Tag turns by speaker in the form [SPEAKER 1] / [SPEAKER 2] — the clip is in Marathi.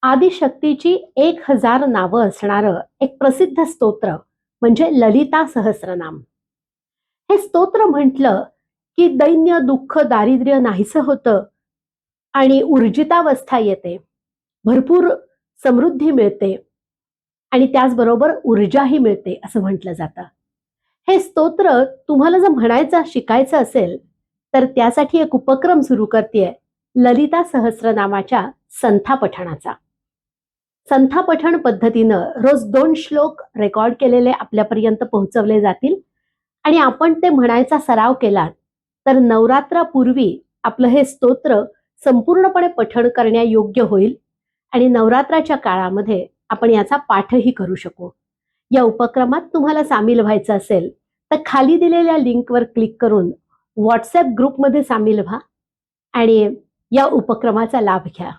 [SPEAKER 1] आदिशक्तीची 1000 नावं असणारं एक प्रसिद्ध स्तोत्र म्हणजे ललिता सहस्रनाम. हे स्तोत्र म्हटलं की दैन्य, दुःख, दारिद्र्य नाहीसं होतं आणि ऊर्जितावस्था येते, भरपूर समृद्धी मिळते आणि त्याचबरोबर ऊर्जाही मिळते असं म्हटलं जातं. हे स्तोत्र तुम्हाला जर म्हणायचं शिकायचं असेल तर त्यासाठी एक उपक्रम सुरू करतेय, ललिता सहस्रनामाच्या संथा पठणाचा. संथा पठण पद्धतीनं रोज 2 श्लोक रेकॉर्ड केलेले आपल्यापर्यंत पोहोचवले जातील आणि आपण ते म्हणायचा सराव केलात तर नवरात्रापूर्वी आपलं हे स्तोत्र संपूर्णपणे पठण करण्यायोग्य होईल आणि नवरात्राच्या काळामध्ये आपण याचा पाठही करू शकू. या उपक्रमात तुम्हाला सामील व्हायचं असेल तर खाली दिलेल्या लिंकवर क्लिक करून व्हॉट्सॲप ग्रुपमध्ये सामील व्हा आणि या उपक्रमाचा लाभ घ्या.